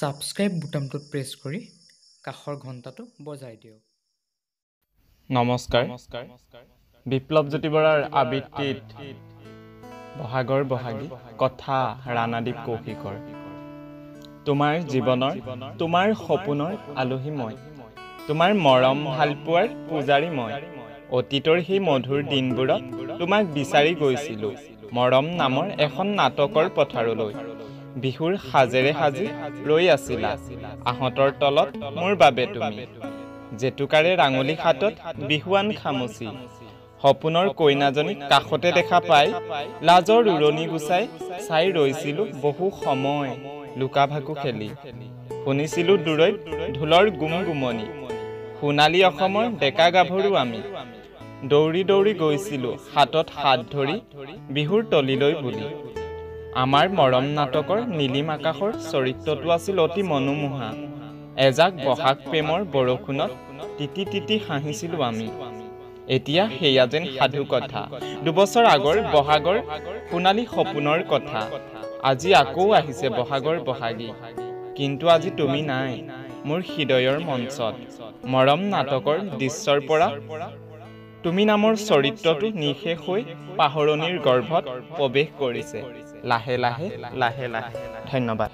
Subscribe বুটামটোত press কৰি কাষৰ ঘণ্টাটো বজাই দিয়ক। নমস্কাৰ। বিপ্লৱজ্যোতি বৰাৰ আবৃত্তিত বহাগৰ বহাগী কথা ৰাণাদ্বীপ কৌশিকৰ। তোমাৰ জীৱনৰ তোমাৰ সপোনৰ আলহী মই, তোমাৰ মৰম ভালপোৱাৰ পূজাৰী মই। অতীতৰ সেই মধুৰ দিনবোৰত তোমাক বিচাৰি গৈছিলোঁ মৰম নামৰ এখন নাটকৰ পথাৰলৈ। বিহুৰ সাজেৰে সাজি ৰৈ আছিলা আহঁতৰ তলত মোৰ বাবে তুমি। জেতুকাৰে ৰাঙলী হাতত বিহুৱান খামুচি, সপোনৰ কইনাজনীক কাষতে দেখা পাই লাজৰ উৰণি গুচাই চাই ৰৈছিলোঁ বহু সময় লুকা ভাকু খেলি। শুনিছিলোঁ দূৰৈত ঢোলৰ গুমগুমনি, সোণালী অসমৰ ডেকা গাভৰু আমি। দৌৰি দৌৰি গৈছিলোঁ হাতত হাত ধৰি বিহুৰ তলিলৈ বুলি। আমাৰ মৰম নাটকৰ নীলিম আকাশৰ চৰিত্ৰটো আছিল অতি মনোমোহা। এজাক বহাগ প্ৰেমৰ বৰষুণত তিতি তিতি হাঁহিছিলোঁ আমি। এতিয়া সেয়া যেন সাধু কথা, দুবছৰ আগৰ বহাগৰ সোণালী সপোনৰ কথা। আজি আকৌ আহিছে বহাগৰ বহাগী, কিন্তু আজি তুমি নাই মোৰ হৃদয়ৰ মঞ্চত। মৰম নাটকৰ দৃশ্যৰ পৰা তুমি নামৰ চৰিত্ৰটো নিঃশেষ হৈ পাহৰণিৰ গৰ্ভত প্ৰৱেশ কৰিছে লাহে লাহে লাহে লাহে। ধন্যবাদ।